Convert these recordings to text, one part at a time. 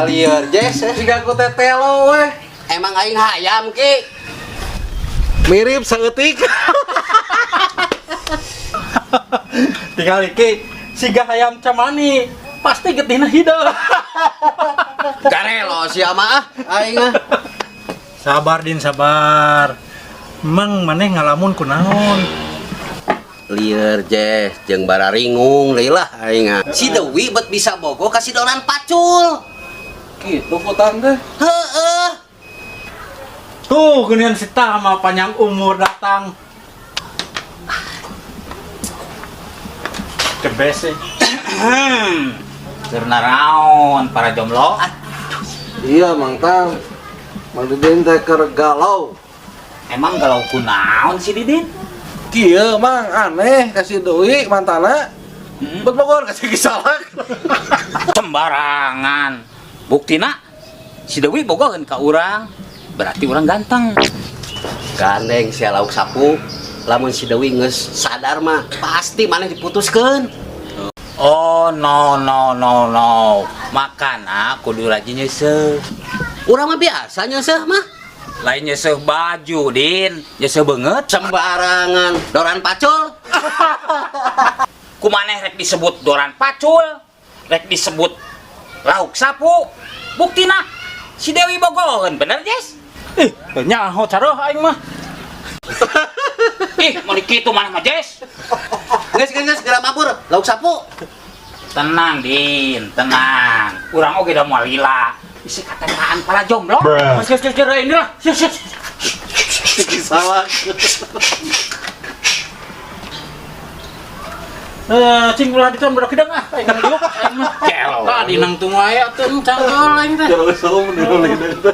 lieur Jess siga ku tetelo weh. Emang aing hayam ki. Mirip saeutik. Tinggal iki siga hayam camani pasti getina hideung. Garelo sia mah aing mah. Sabar Din, sabar. Mang maneh ngalamun kunaon? Lieur Jess jeung bararingung deui lah aing. Si Dewi bet bisa bogo kasih donan pacul. Gitu putan teh. Heeh. Tuh geunian si tah mah panjang umur datang. Kebese. Keur naraon para jomblo? Iya Mang Tam. Mang Didin teh keur galau. Emang galau kunaon si Didin? Kieu Mang aneh kasih Dewi mantana. Bet Bogor kasih kisalak. Sembarangan. Buktina si Dewi bogoheun ka urang. Berarti urang ganteng. Gandeng sia lauk sapu. Lamun si Dewi geus sadar mah pasti maneh diputuskeun. Oh no. Makana kudu rajin nyeuseum. Urang mah biasa nyeuseum mah. Lain nyeuseum baju, Din. Nyeuseum beungeut. Sembarangan doran pacul. Kumaneh rek disebut doran pacul, rek disebut lauk sapu. Buktina si Dewi bogoheun, bener Jess? Ih, nyaho careuh aing mah. Ih, meulik kitu maneh mah Jess. Geus geura mabur lauk sapu. Tenang Din, tenang. Urang oge da moal lila. Isi katenaan para jomblo. Mas ini lah. Kisalak. Cing ulah diton budak hidang ah. Aing ngaliuk aing mah. Gelo. Tadi nang tunggu aya teu canggol aing teh. Jero saum teh.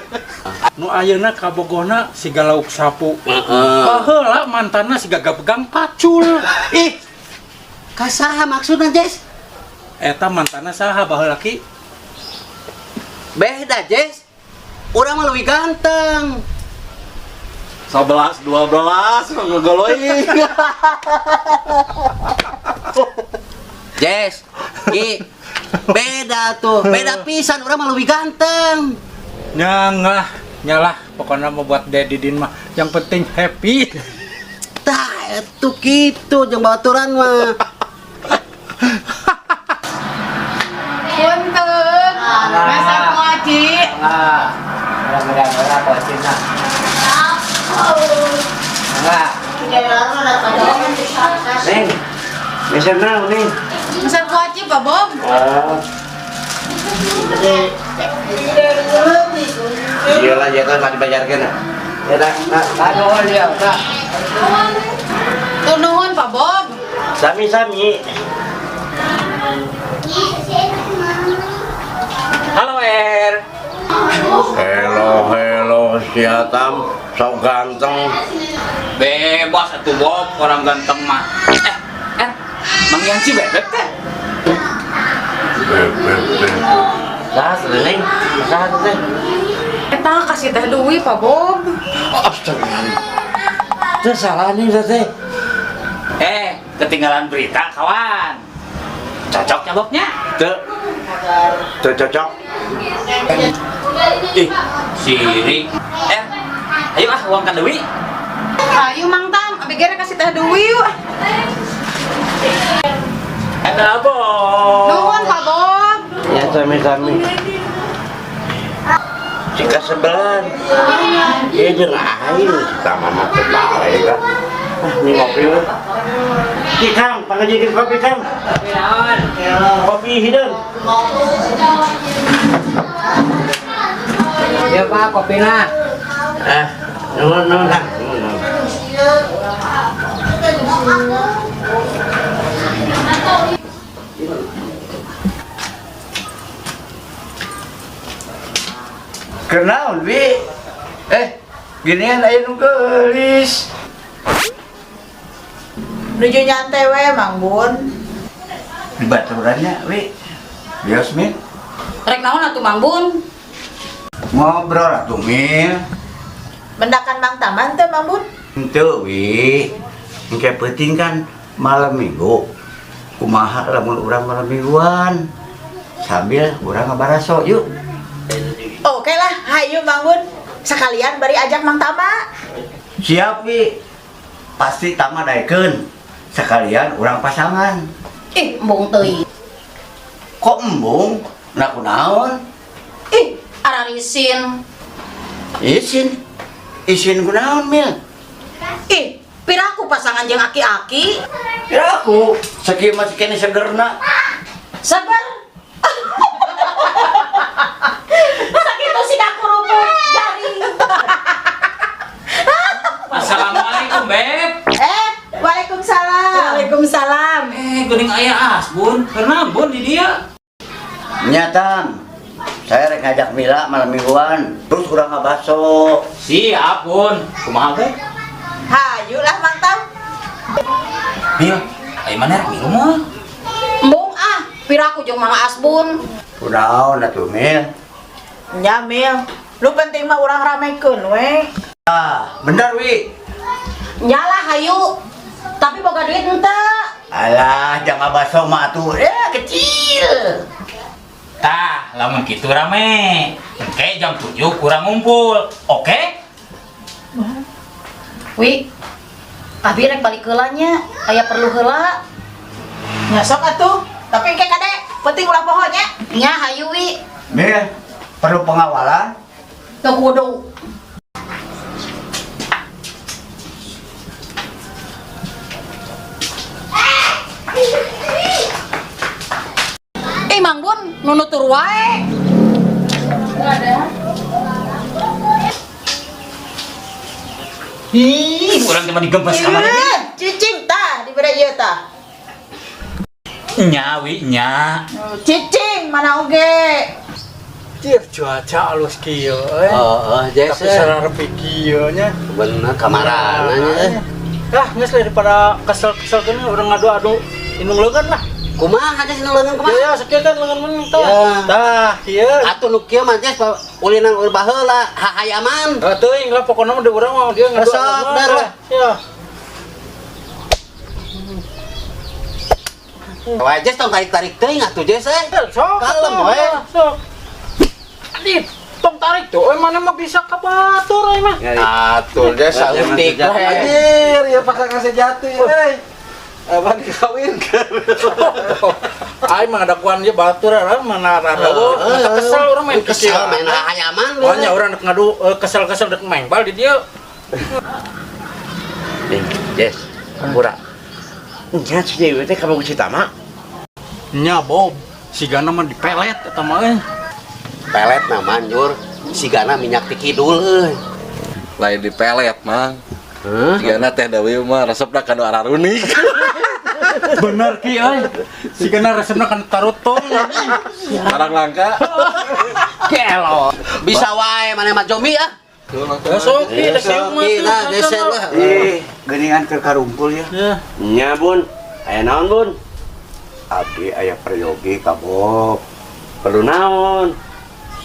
Nu ayeuna kabogona siga lauk sapu. Heeh. Baheula mantanna siga pegang pacul. Ih. Kasaha maksudna Jess? Eta mantanna saha baheula ki? Beda Jess. Urang mah leuwih ganteng. 11 12 ngegoloing. Jess, beda tuh, beda pisan. Urang mah leuwih ganteng. Nyalah pokoknya mau buat Didin mah yang penting happy. Tah, itu gitu jeung baturan mah. Punten, masak kuaci. Murah kuacina. Neng, bisa naon nih? Masak kuaci, Pak Bob. Iya lah, ya kan tadi bajarkeun. Ya dah, Aduh dia, tak. Tuh nuhun, Pak Bob. Sami-sami. Halo Er. Hello, si Atam, sok ganteng. Bebas atuh Bob, orang ganteng mah. Er, Mang Yanci bebek teh. Dah, seneng. Masalah teh. Eta kasih teh Dewi, Pak Bob. Astagfirullah. Teu salah nih teh. Ketinggalan berita kawan. Cocok nyaboknya? Teu cocok. Ih, sirik. Ayo ah uangkan Dewi. Ayo Mang Tam, abi gara kasih teh Dewi yuk. Ada apa? Nuhun, Pak Bob. Ya sami-sami. Jika sebelan, ya jeung aing kita mama terbalik lah. Ini ngopi lah. Ki Kang, pangajikin kopi Kang. Kopi naon? Kopi hideung. Ya Pak, kopi nah. Nuhun Kang. Kenaun, Wi? Ginian aya nu geulis. Nuju nyantai we, Mang Bun. Di baturannya, Wi. Yasmin, Rek naon atuh Mang Bun? ngobrol atuh, Mil. Mendakan Mang Taman teh, Mang Bun. Henteu, Wi. Engke penting kan malam minggu. Kumaha lamun urang malam mingguan. Sambil urang ngabaraso, yuk. Oke lah, hayu Mang Bun. Sekalian bari ajak Mang Tama. Siap wi. Pasti tama daekeun. Sekalian urang pasangan. Ih, embung teuing. Kok embung? Nah kunaon? Ih, ararisin. Isin. Isin kunaon Mil? Ih, piraku pasangan jeung aki-aki. Ya aku sakieu masih kene segerna. Sabar. Sakitu si dakuruput jari. Assalamualaikum, Beb. Waalaikumsalam. Waalaikumsalam. Geuning aya Asbun. Karena Bun di dia. Nyatan. Saya rek ngajak Mila malam mingguan. Terus urang ngabaso. Siap, Bun. Kumaha, Beb? Hayu lah Mang Tam. Mil, ayo mana minum mah? Embung ah, piraku jeung Mang Asbun. Kunaon atuh Mil? Nya Mil, lu penting mah urang ramekeun we. Ah, bener wi. Nyalah hayu. Tapi boga duit henteu. Alah, jangan ngabaso mah atuh. Kecil. Tah, lamun kitu rame. Engke jam 7 kurang ngumpul. Oke? Wi, abi rek balik heula nya, aya perlu heula. Nya sok atuh, tapi engke kade, penting ulah pohonya. Nya hayu Wi. Mil, perlu pengawalan? Teu kudu. Mang Bun, nu nutur wae. Ih, urang teh mah digempes kamar. Cicing tah dibere ieu tah. Nya, Wi, nya. Cicing mana oge. Cih, cuaca alus kieu euy. Jess. Tapi sararep kieu nya. Bener kamarananya. Ah, geus daripada kesel-kesel gini urang ngadu-adu indung leugeun lah. Kumaha aja sih lengan kumaha? Ya, sakieu kan leungeun meuning tah. Ya. Tah, kieu. Atuh nu kieu mah Jess ulinan ur baheula hayaman. Teuing lah pokona mah di urang mah dia ngadu. Resep, ber lah. Ya. Wah Jess tong tarik-tarik teuing atuh Jess Sok. Kalem we. Sok. Adi, tong tarik tuh, mana mah bisa ke batur mah. Atuh Jess sautik we. Anjir, ya pasangan sejati euy. Abang dikawinkeun. Ai mah ada kuan dia batur mana rada kesel urang main Kesel main hayaman. Pokoknya orang dek ngadu kesel-kesel dek main bal di dia. Nih, Jess. Pura. Nya cieu teh ka bagus Tama. Nya Bob, sigana mah dipelet eta mah euy. Pelet na manjur. Sigana minyak ti kidul euy. Lain di pelet, Mang. Sigana teh Dewi mah resepna kanu ararunik. Bener ki euy. Sigana resepna kan tarutong. Barang langka. Kelo. Bisa wae mana mah Jomi ya. Sok ki dek ieu mah. Nah, geser lah. Geningan ke karumpul ya. Ya. Nya Bun. Aya naon Bun? Abdi aya peryogi ka Bob. Perlu naon?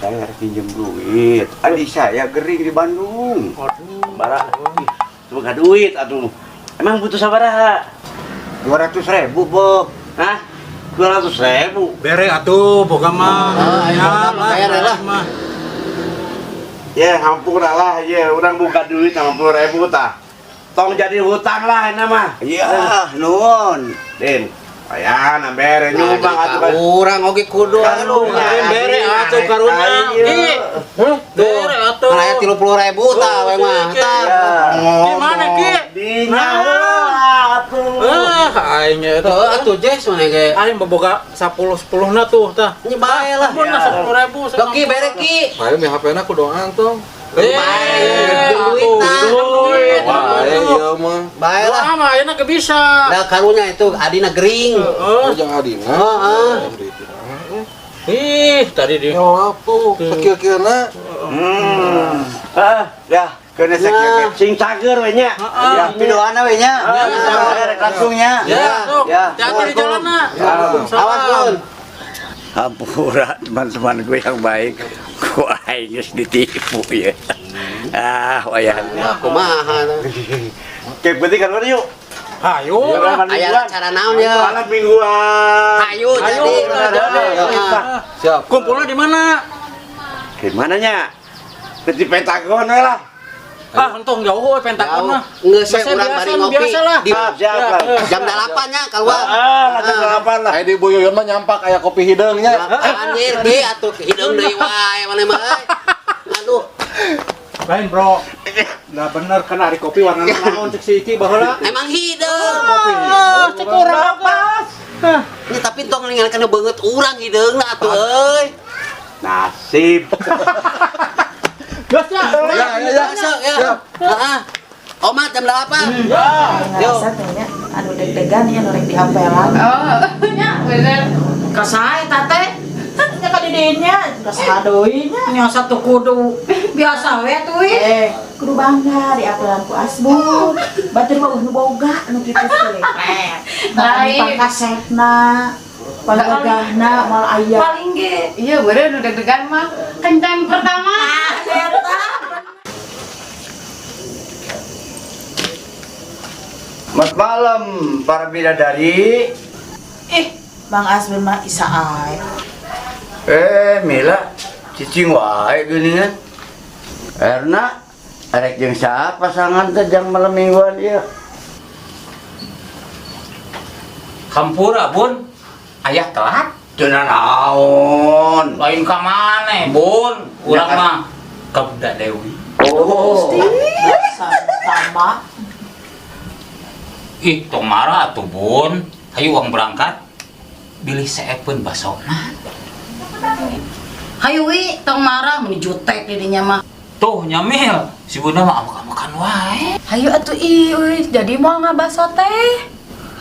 Saya harus pinjam duit. Adik saya gering di Bandung. Bara. Semoga duit atuh. Emang butuh sabaraha? 200.000 Bob. Hah? 200.000. Bere atuh boga mah. Ya, bere lah. Ya, hampura lah, ya, orang buka duit 50.000 tah. Tong jadi hutang lah, ini mah. Iya, nuhun. Din, aya bere nyumbang atuh kan. Urang oge kudu Aduh, Bere atuh karunya. Ih, bere atuh. Aya 30.000 tah we mah. Tah. Gimana ki? Dinya atuh. Aing eta. Atuh Jess mana ge. Aing boboga 10 na tuh tah. Nya bae lah. Ampun 10.000. Doki bere ki. Ayo mi HP-na kudoan tong. Duit nah. Wae ieu mah. Bae lah. Lah mah ayeuna ge bisa. Da karunya itu adina gering. Heeh. Jeung adina. Heeh. Ih, tadi dia. Ya tuh, sakieu-kieuna. Ya, kena sakit. Sing cager we nya. Ya, pidoana we nya. Langsungnya. Ya, sok. Ya. Hati-hati di jalan na. Awas Bun. Hampura teman-teman gue yang baik. Kok aing geus ditipu ya. Wayang. Kumaha. Kayak penting kan yuk. Hayo. Aya cara naon ya? Malam mingguan. Ayo jadi. Siap. Kumpulnya di mana? Gimana nya? Ke Pentagon we lah. Ah, entong jauh we Pentagon mah. Ngeuseuh Biasa, urang bari ngopi biasa lah. di Siap lah. jam 8 nya keluar. Macam apa lah. Kayak di Bu Yuyun mah nyampak aya kopi hidungnya. Anjir ge atuh hideung deui wae mana mah. Aduh, Lain, Bro. Nah, bener kena di kopi warna naon cek si Iki baheula. emang hideung. Cek urang apa? Nya tapi tong ninggalkeun beungeut urang hideungna atuh euy. Nasib. Gas ya. Ya. Masuk ya. Heeh. Oma jam 8. Ngerasa tehnya anu deg-degan ya norek diampelan. Oh, nya bener. Kasae tate? Nya ka didinya, kasaha deui nya. Nya satu kudu biasa we tuh. Kudu bangga diampelan ku Asbun. Batur mah nu boga anu kitu teh. Lain pangkasepna, panggagahna mal aya. Paling ge, iya bener udah deg-degan mah. Kencan pertama. Selamat malam para bidadari. Bang Asbun mah isa ae. Mila, cicing wae geuningan. Erna, arek jeung saha pasangan teh jang malam mingguan ieu? Hampura, Bun. Ayah telat. Cenah naon? Lain ka maneh, Bun. Urang mah ka Bunda Dewi. Oh. Sama. Ih, tong marah atuh, Bun. Hayu uang berangkat. Bilih seepeun basona. Hayu wi tong marah mun jutek didinya mah. Tuh, nyamil. Si Bunda mah amuk-amukan wae. Hayu atuh ieu jadi moal ngabaso teh.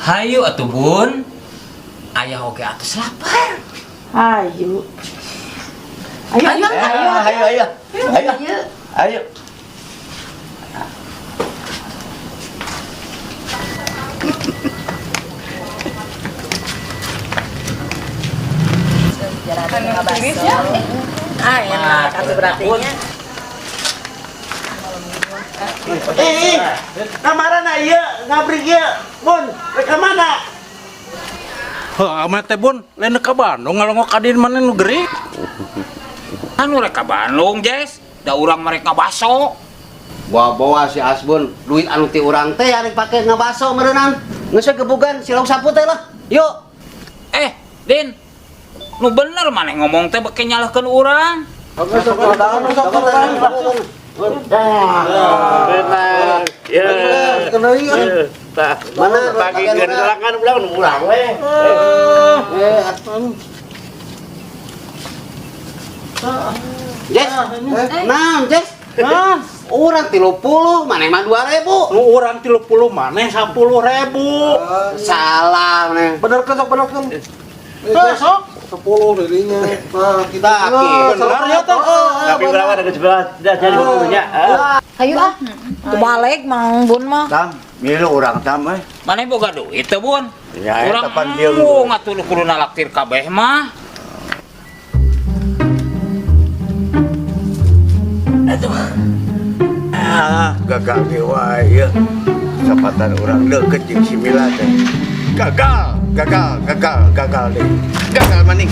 Hayu atuh, Bun. Ayah oge atus lapar. Hayu. Ayo ayo Ayo. Ayo. enak atuh berartinya. Kamarana ieu ngabrik ieu. Bun, rek mana? Heuh, amat teh Bun, lain ka Bandung ngalongok kadin mana nu geri. Anu rek ka Bandung, Jess. Da urang mereka baso. Bawa si Asbun duit anu ti urang teh arek pake ngabaso meureunnan. Geus gebugan si lauk sapu teh lah. Yuk. Din. Nu bener maneh ngomong teh beke nyalahkeun urang. Benar. Ya. Mana bagi gendelangan ulang urang we. Jess. Naon, Jess? Urang 30, maneh mah 2000. Nu urang 30 maneh 10.000. Salah maneh. Bener kan, besok 10 dirinya. Nah, kita Bener ya teh. Tapi berapa ada sebelah dah jadi punya. Hayu ah. Balik Mang Bun mah. Tam, milu urang tam we. Maneh boga duit teh, Bun. Ya, Urang tepan dia. ngatuh kudu nalaktir kabeh mah. Gagal ge wae. Kesempatan urang deukeut jeung si Mila teh. Gagal deh. Gagal maning.